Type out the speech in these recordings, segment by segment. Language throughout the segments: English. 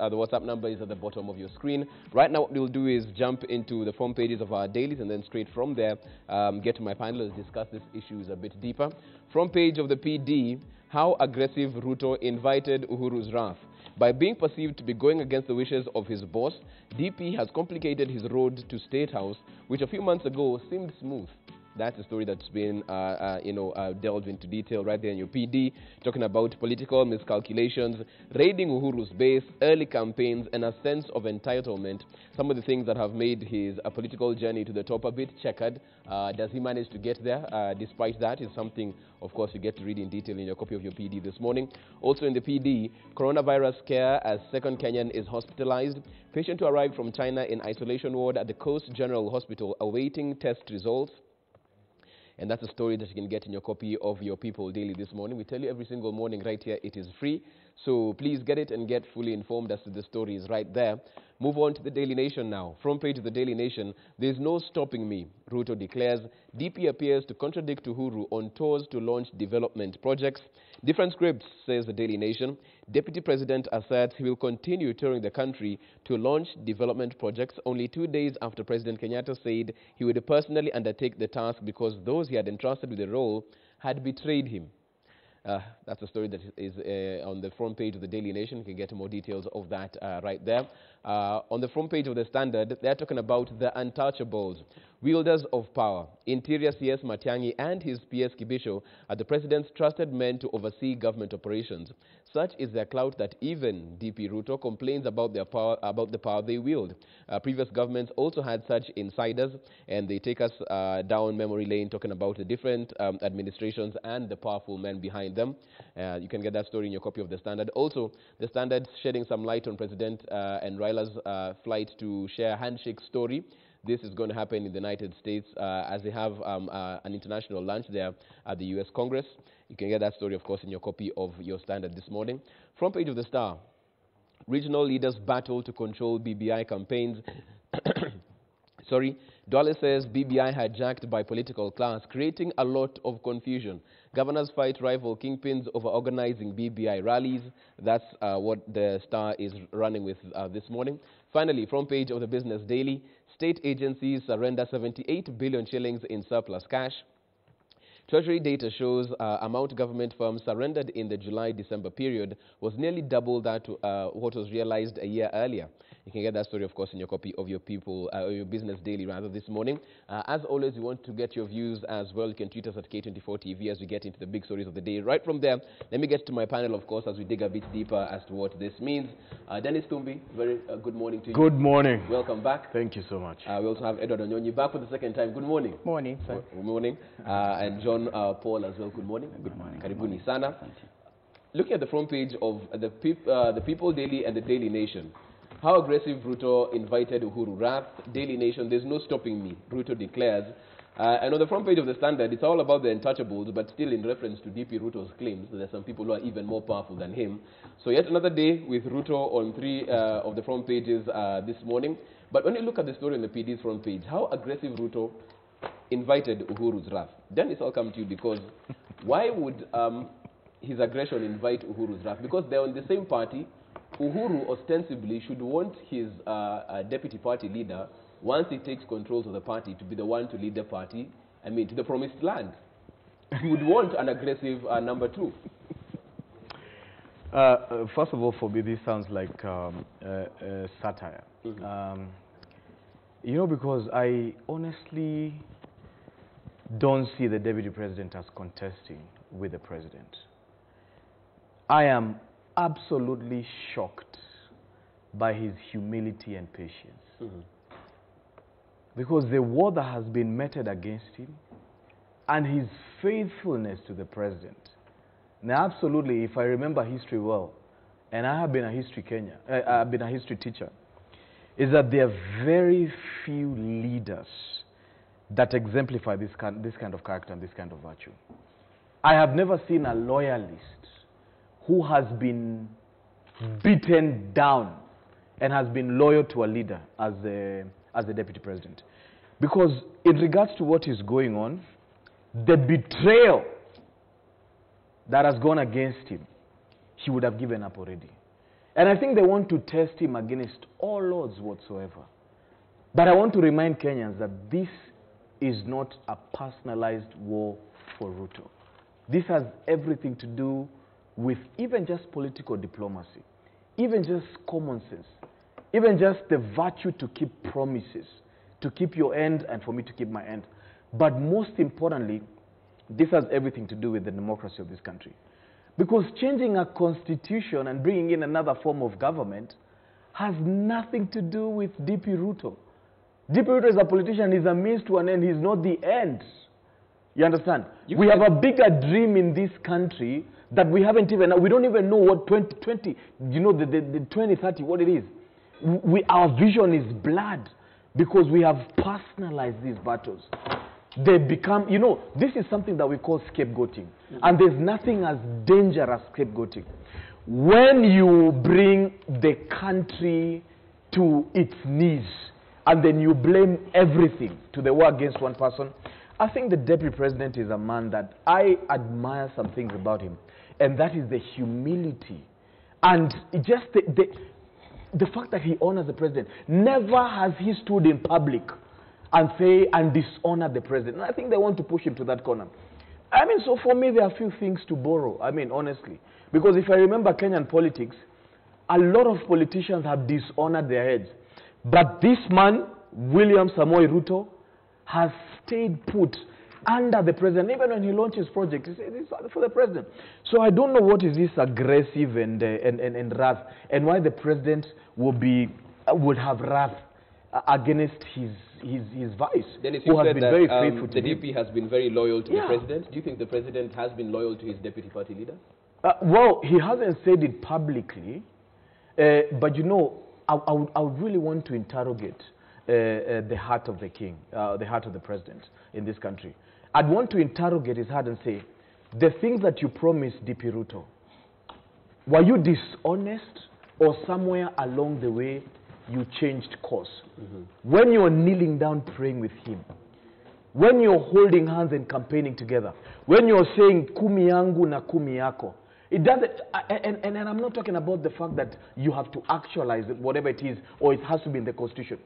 The WhatsApp number is at the bottom of your screen. Right now, what we'll do is jump into the front pages of our dailies, and then straight from there, get to my panelists, discuss these issues a bit deeper. Front page of the PD, how aggressive Ruto invited Uhuru's wrath. By being perceived to be going against the wishes of his boss, DP has complicated his road to State House, which a few months ago seemed smooth. That's a story that's been, delved into detail right there in your PD, talking about political miscalculations, raiding Uhuru's base, early campaigns, and a sense of entitlement. Some of the things that have made his political journey to the top a bit checkered. Does he manage to get there? Despite that, is something, of course, you get to read in detail in your copy of your PD this morning. Also in the PD, coronavirus scare as second Kenyan is hospitalized. Patient to arrive from China in isolation ward at the Coast General Hospital awaiting test results. And that's a story that you can get in your copy of your People Daily this morning. We tell you every single morning right here, it is free. So please get it and get fully informed as to the stories right there. Move on to the Daily Nation now. Front page of the Daily Nation, there's no stopping me, Ruto declares. DP appears to contradict Uhuru on tours to launch development projects. Different scripts, says the Daily Nation. Deputy President asserts he will continue touring the country to launch development projects only 2 days after President Kenyatta said he would personally undertake the task because those he had entrusted with the role had betrayed him. That's a story that is on the front page of the Daily Nation. You can get more details of that right there. On the front page of the Standard, they're talking about the untouchables, wielders of power. Interior CS Matiang'i and his PS Kibisho are the president's trusted men to oversee government operations. Such is their clout that even DP Ruto complains about their power, about the power they wield. Previous governments also had such insiders, and they take us down memory lane talking about the different administrations and the powerful men behind them. You can get that story in your copy of the Standard. Also, the Standard shedding some light on President and Raila's flight to share handshake story. This is going to happen in the United States as they have an international lunch there at the U.S. Congress. You can get that story, of course, in your copy of your Standard this morning. Front page of the Star. Regional leaders battle to control BBI campaigns. Sorry, Dwale says BBI hijacked by political class, creating a lot of confusion. Governors fight rival kingpins over organizing BBI rallies. That's what the Star is running with this morning. Finally, front page of the Business Daily, state agencies surrender 78 billion shillings in surplus cash. Treasury data shows amount government firms surrendered in the July-December period was nearly double that to what was realized a year earlier. You can get that story, of course, in your copy of your your Business Daily, rather, this morning. As always, we want to get your views as well. You can tweet us at K24 TV as we get into the big stories of the day. Right from there, let me get to my panel, of course, as we dig a bit deeper as to what this means. Dennis Tumbi, very good morning to you. Good morning. Welcome back. Thank you so much. We also have Edward Onyonyi back for the second time. Good morning. Morning, sir. Good morning. And John Paul as well. Good morning. Good morning. Karibuni sana. Looking at the front page of the People Daily and the Daily Nation, how aggressive Ruto invited Uhuru wrath. Daily Nation, there's no stopping me, Ruto declares. And on the front page of the Standard, it's all about the untouchables, but still in reference to DP Ruto's claims that there's some people who are even more powerful than him. So yet another day with Ruto on 3 of the front pages this morning. But when you look at the story on the PD's front page, how aggressive Ruto invited Uhuru's wrath. Dennis, I'll come to you, because why would his aggression invite Uhuru's wrath? Because they're on the same party. Uhuru ostensibly should want his deputy party leader, once he takes control of the party, to be the one to lead the party, to the promised land. He would want an aggressive number 2. First of all, for me, this sounds like satire. Mm-hmm. You know, because I honestly don't see the deputy president as contesting with the president. I am absolutely shocked by his humility and patience. Mm-hmm. Because the war that has been meted against him and his faithfulness to the president. Now, absolutely, if I remember history well, and I have been a history I've been a history teacher, is that there are very few leaders that exemplify this kind of character and this kind of virtue. I have never seen a loyalist who has been beaten down and has been loyal to a leader as the deputy president. Because in regards to what is going on, the betrayal that has gone against him, he would have given up already. And I think they want to test him against all odds whatsoever. But I want to remind Kenyans that this is not a personalized war for Ruto. This has everything to do with even just political diplomacy, even just common sense, even just the virtue to keep promises, to keep your end and for me to keep my end. But most importantly, this has everything to do with the democracy of this country. Because changing a constitution and bringing in another form of government has nothing to do with DP Ruto. DP Ruto is a politician, he's a means to an end, he's not the end. You understand? We have a bigger dream in this country that we haven't even, we don't even know what 2020, you know, the 2030, what it is. Our vision is blurred because we have personalized these battles. They become, you know, this is something that we call scapegoating. And there's nothing as dangerous as scapegoating. When you bring the country to its knees and then you blame everything to the war against one person, I think the deputy president is a man that I admire some things about him. And that is the humility. And just the fact that he honors the president. Never has he stood in public and say and dishonor the president. And I think they want to push him to that corner. I mean, so for me, there are a few things to borrow. I mean, honestly. Because if I remember Kenyan politics, a lot of politicians have dishonored their heads. But this man, William Samoei Ruto, has stayed put under the president. Even when he launches projects, he says, it's for the president. So I don't know what is this aggressive and wrath, and why the president would have wrath against his vice, Dennis, who you has said been that, very faithful to the him. DP has been very loyal to the president. Do you think the president has been loyal to his deputy party leader? Well, he hasn't said it publicly, but you know, I would really want to interrogate the heart of the king, the heart of the president in this country. I'd want to interrogate his heart and say, the things that you promised DP Ruto, were you dishonest or somewhere along the way you changed course? When you're kneeling down praying with him, when you're holding hands and campaigning together, when you're saying kumi yangu na kumi yako, it doesn't, and I'm not talking about the fact that you have to actualize it, whatever it is, or it has to be in the constitution.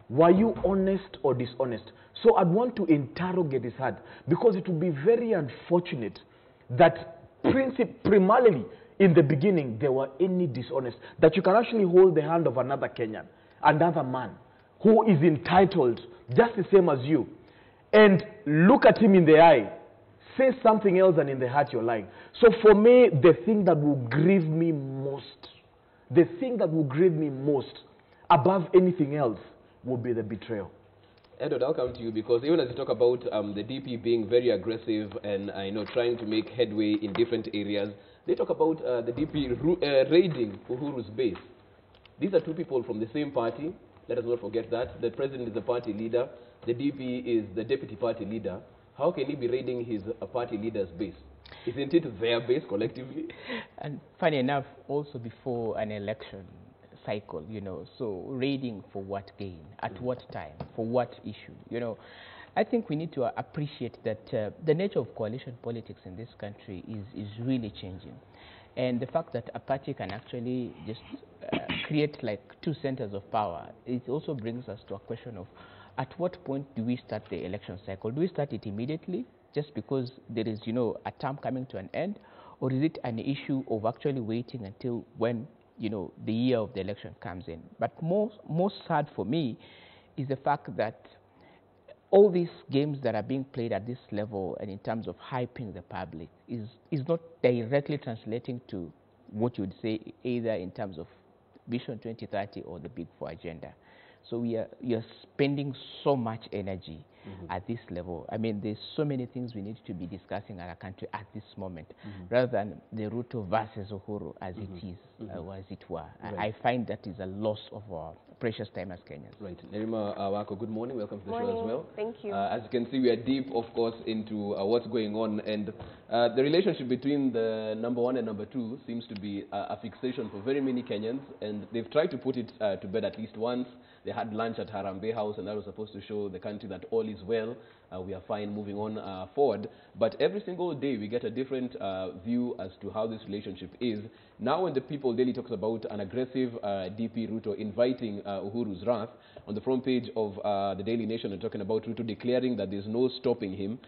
Were you honest or dishonest? So I'd want to interrogate his heart, because it would be very unfortunate that primarily in the beginning there were any dishonest, that you can actually hold the hand of another Kenyan, another man who is entitled just the same as you, and look at him in the eye, say something else, and in the heart you're lying. So for me, the thing that will grieve me most, above anything else, will be the betrayal. Edward, I'll come to you, because even as you talk about the DP being very aggressive and trying to make headway in different areas, they talk about the DP raiding Uhuru's base. These are two people from the same party. Let us not forget that. The president is the party leader. The DP is the deputy party leader. How can he be raiding his party leader's base? Isn't it their base collectively? And funny enough, also before an election cycle, so raiding for what gain, at what time, for what issue, I think we need to appreciate that the nature of coalition politics in this country is really changing. And the fact that a party can actually just create like two centers of power, it also brings us to a question of, at what point do we start the election cycle? Do we start it immediately, just because there is, a term coming to an end? Or is it an issue of actually waiting until when, the year of the election comes in? But most sad for me is the fact that all these games that are being played at this level and in terms of hyping the public is not directly translating to what you would say either in terms of Vision 2030 or the Big Four agenda. So you're spending so much energy at this level. I mean, there's so many things we need to be discussing in our country at this moment, rather than the Ruto versus Uhuru as it is, or as it were. Right. I find that is a loss of our precious time as Kenyans. Right. Nerima Wako, good morning. Welcome to the show as well. Thank you. As you can see, we are deep, of course, into what's going on. And the relationship between the number one and number two seems to be a fixation for very many Kenyans. And they've tried to put it to bed at least once. They had lunch at Harambee House, and that was supposed to show the country that all is is well, we are fine moving on forward. But every single day we get a different view as to how this relationship is. Now when the People Daily talks about an aggressive DP Ruto inviting Uhuru's wrath, on the front page of the Daily Nation are talking about Ruto declaring that there's no stopping him,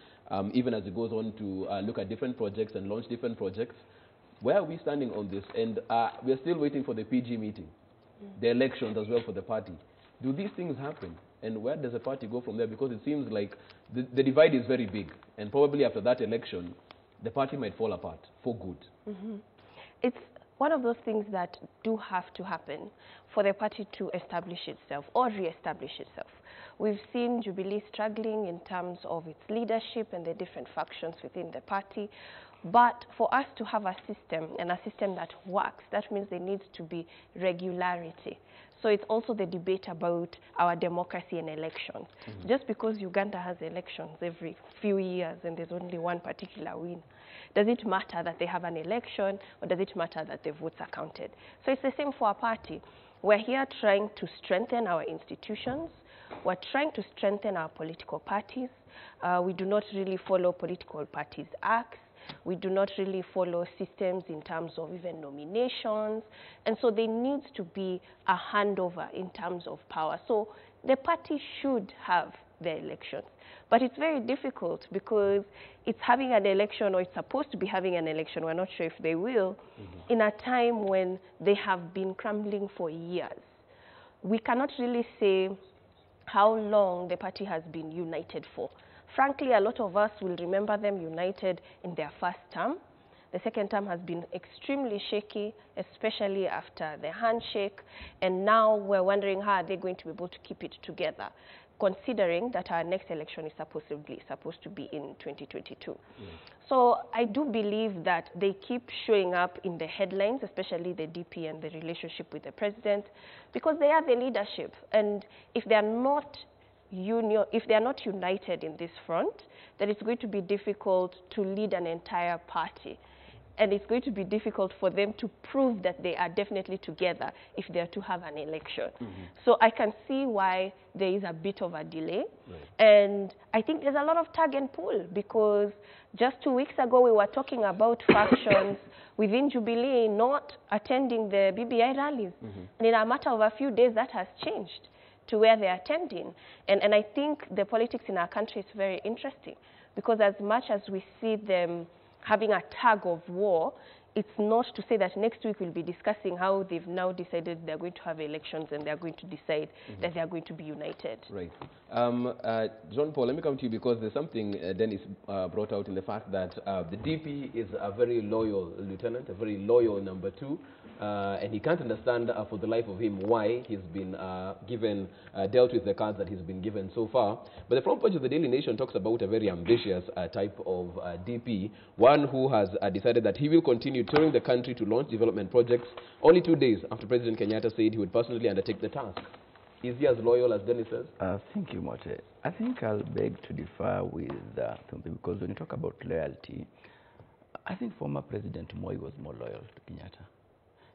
even as he goes on to look at different projects and launch different projects. Where are we standing on this? And we're still waiting for the PG meeting, the elections as well for the party. Do these things happen? And where does the party go from there? Because it seems like the divide is very big. And probably after that election, the party might fall apart for good. It's one of those things that do have to happen for the party to establish itself or re-establish itself. We've seen Jubilee struggling in terms of its leadership and the different factions within the party. But for us to have a system, and a system that works, that means there needs to be regularity. So it's also the debate about our democracy and elections. Just because Uganda has elections every few years and there's only one particular winner, does it matter that they have an election, or does it matter that the votes are counted? So it's the same for our party. We're here trying to strengthen our institutions. We're trying to strengthen our political parties. We do not really follow political parties' acts. We do not really follow systems in terms of even nominations. And so there needs to be a handover in terms of power. So the party should have their elections. But it's very difficult because it's having an election, or it's supposed to be having an election, we're not sure if they will, in a time when they have been crumbling for years. We cannot really say how long the party has been united for. Frankly, a lot of us will remember them united in their first term. The second term has been extremely shaky, especially after the handshake. And now we're wondering how are they going to be able to keep it together, considering that our next election is supposed to be in 2022. So I do believe that they keep showing up in the headlines, especially the DP and the relationship with the president, because they are the leadership. And if they are not united in this front, then it's going to be difficult to lead an entire party. And it's going to be difficult for them to prove that they are definitely together if they are to have an election. So I can see why there is a bit of a delay. And I think there's a lot of tug and pull, because just 2 weeks ago we were talking about factions within Jubilee not attending the BBI rallies. And in a matter of a few days that has changed to where they're attending. And I think the politics in our country is very interesting, because as much as we see them having a tug of war, it's not to say that next week we'll be discussing how they've now decided they're going to have elections and they're going to decide that they're going to be united. Right. John Paul, let me come to you, because there's something Dennis brought out in the fact that the DP is a very loyal lieutenant, a very loyal number 2, and he can't understand for the life of him why he's been dealt with the cards that he's been given so far. But the front page of the Daily Nation talks about a very ambitious type of DP, one who has decided that he will continue touring the country to launch development projects only 2 days after President Kenyatta said he would personally undertake the task. Is he as loyal as Dennis says? Thank you, Mote. I think I'll beg to differ with something, because when you talk about loyalty, I think former President Moi was more loyal to Kenyatta.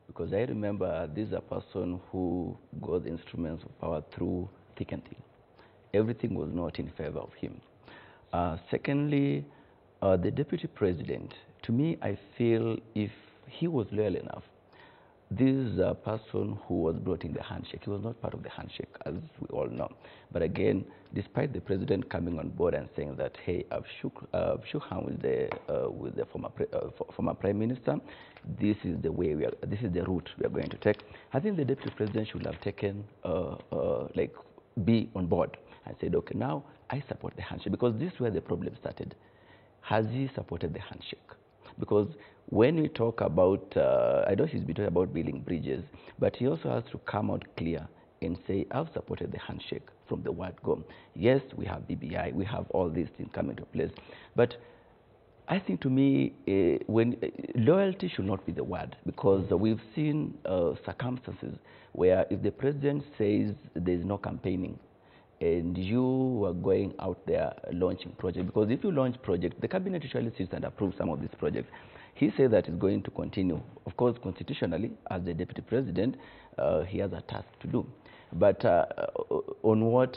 Because I remember this is a person who got the instruments of power through thick and thin. Everything was not in favor of him. Secondly, the deputy president, to me, I feel if he was loyal enough, this is a person who was brought in the handshake. He was not part of the handshake, as we all know. But again, despite the president coming on board and saying that, hey, I've shook hands with the former prime minister, this is the way this is the route we are going to take. I think the deputy president should have taken, be on board and said, okay, now I support the handshake, because this is where the problem started. Has he supported the handshake? Because when we talk about, I know he's been talking about building bridges, but he also has to come out clear and say, I've supported the handshake from the word go. Yes, we have BBI, we have all these things coming to place. But I think to me, loyalty should not be the word, because we've seen circumstances where if the president says there's no campaigning, and you are going out there launching projects, because if you launch projects, the cabinet usually sits and approves some of these projects. He said that it's going to continue. Of course, constitutionally, as the deputy president, he has a task to do. But on what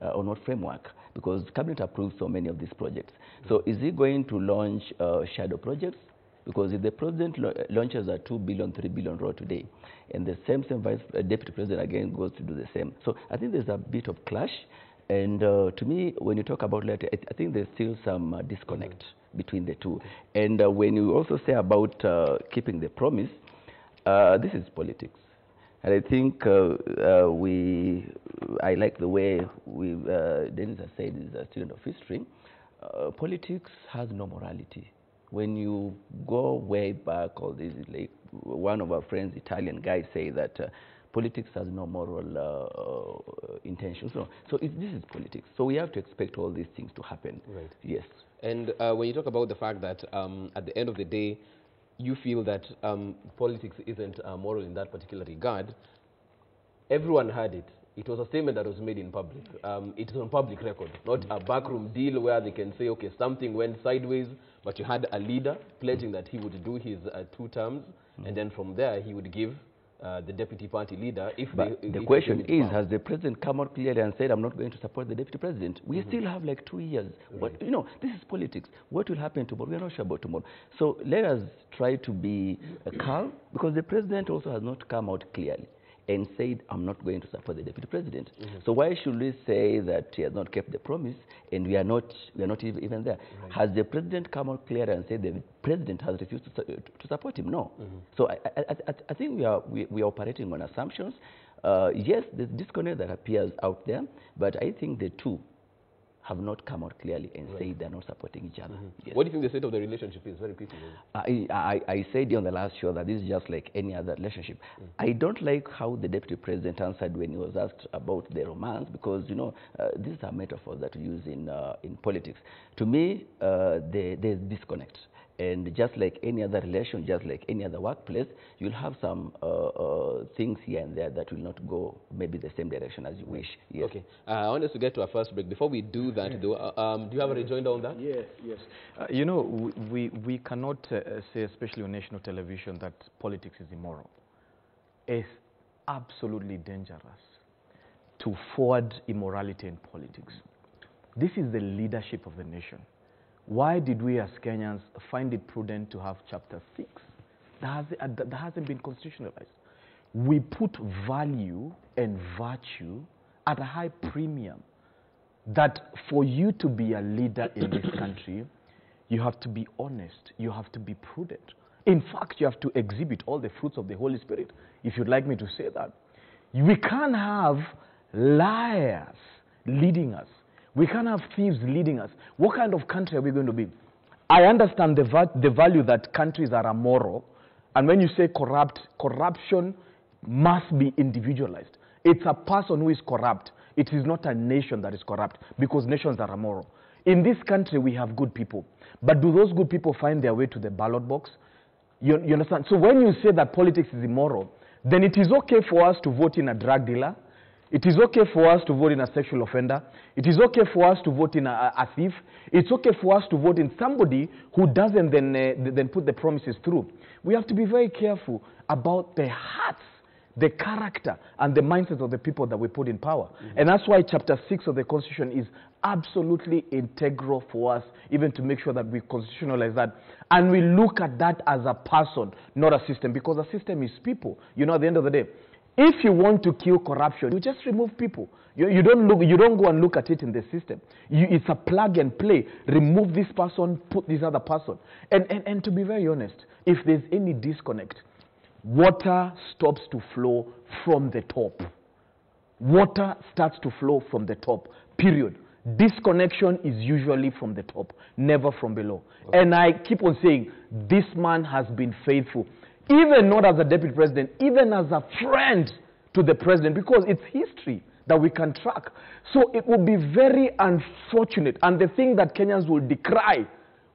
on what framework? Because cabinet approves so many of these projects. So is he going to launch shadow projects? Because if the president launches a 2 billion, 3 billion road today, and the same deputy president again goes to do the same. So I think there's a bit of clash. And to me, when you talk about later, I think there's still some disconnect between the two. And when you also say about keeping the promise, this is politics. And I think I like the way Dennis has said, is a student of history, politics has no morality. When you go way back, all this, like one of our friends, Italian guy, say that politics has no moral intention. So this is politics. So we have to expect all these things to happen. Right. Yes. And when you talk about the fact that at the end of the day, you feel that politics isn't moral in that particular regard, everyone heard it. It was a statement that was made in public. It is on public record, not a backroom deal where they can say, okay, something went sideways, but you had a leader pledging that he would do his 2 terms, and then from there he would give the deputy party leader. But the question is, has the president come out clearly and said, I'm not going to support the deputy president? We still have like 2 years. What, you know, this is politics. What will happen tomorrow? We are not sure about tomorrow. So let us try to be calm, because the president also has not come out clearly and said, I'm not going to support the deputy president. So why should we say that he has not kept the promise and we are not even there? Right. Has the president come out clear and said the president has refused to support him? No. So I think we are operating on assumptions. Yes, there's disconnect that appears out there, but I think the two have not come out clearly and say they're not supporting each other. Yes. What do you think the state of the relationship is? Very quickly. I said on the last show that this is just like any other relationship. I don't like how the deputy president answered when he was asked about the romance, because, you know, these are metaphors that we use in politics. To me, there's disconnect. And just like any other relation, just like any other workplace, you'll have some things here and there that will not go maybe the same direction as you wish. Yes. Okay. I want us to get to our first break. Before we do that, though, do you have a rejoinder on that? Yes, yes. You know, we cannot say, especially on national television, that politics is immoral. It's absolutely dangerous to forward immorality in politics. This is the leadership of the nation. Why did we as Kenyans find it prudent to have Chapter 6 that hasn't been constitutionalized? We put value and virtue at a high premium, that for you to be a leader in this country, you have to be honest, you have to be prudent. In fact, you have to exhibit all the fruits of the Holy Spirit, if you'd like me to say that. We can't have liars leading us. We can't have thieves leading us. What kind of country are we going to be? I understand the value that countries are immoral, and when you say corruption must be individualized. It's a person who is corrupt. It is not a nation that is corrupt, because nations are immoral. In this country, we have good people. But do those good people find their way to the ballot box? You understand? So when you say that politics is immoral, then it is okay for us to vote in a drug dealer. It is okay for us to vote in a sexual offender. It is okay for us to vote in a thief. It's okay for us to vote in somebody who doesn't then put the promises through. We have to be very careful about the hearts, the character, and the mindsets of the people that we put in power. And that's why Chapter 6 of the Constitution is absolutely integral for us, even to make sure that we constitutionalize that. And we look at that as a person, not a system, because a system is people. You know, at the end of the day, if you want to kill corruption, you just remove people. You don't go and look at it in the system. It's a plug and play. Remove this person, put this other person. And to be very honest, if there's any disconnect, water stops to flow from the top. Water starts to flow from the top, period. Disconnection is usually from the top, never from below. Okay. And I keep on saying, this man has been faithful. Even not as a deputy president, even as a friend to the president, because it's history that we can track. So it would be very unfortunate, and the thing that Kenyans will decry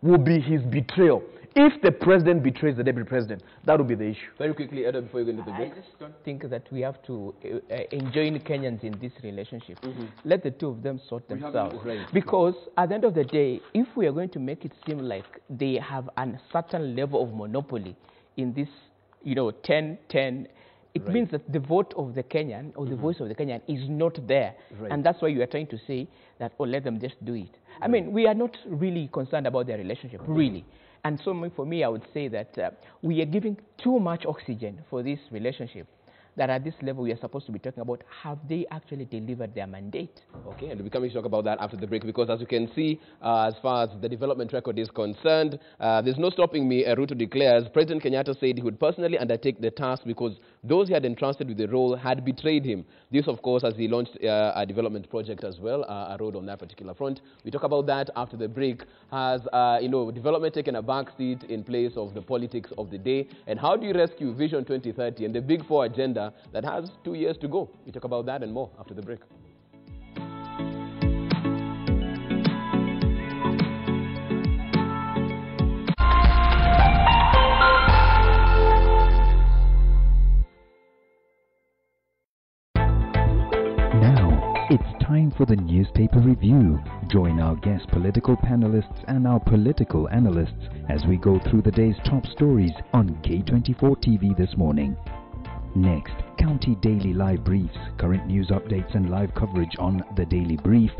will be his betrayal. If the president betrays the deputy president, that will be the issue. Very quickly, Edward, before you go into the break. I just don't think that we have to enjoin Kenyans in this relationship. Let the two of them sort themselves. Because at the end of the day, if we are going to make it seem like they have a certain level of monopoly in this, 10-10 it means that the vote of the Kenyan or the voice of the Kenyan is not there. Right. And that's why you are trying to say that, oh, let them just do it. I mean, we are not really concerned about their relationship, really. And so for me, I would say that we are giving too much oxygen for this relationship, that at this level we are supposed to be talking about, have they actually delivered their mandate? Okay, and we'll be coming to talk about that after the break, because as you can see, as far as the development record is concerned, there's no stopping me. Ruto declares President Kenyatta said he would personally undertake the task because those he had entrusted with the role had betrayed him. This, of course, as he launched a development project as well, a road on that particular front. We talk about that after the break. Has, development taken a back seat in place of the politics of the day? And how do you rescue Vision 2030 and the Big Four agenda that has 2 years to go? We talk about that and more after the break. It's time for the newspaper review. Join our guest political panelists and our political analysts as we go through the day's top stories on K24 TV This Morning. Next, County Daily Live Briefs, current news updates and live coverage on the Daily Brief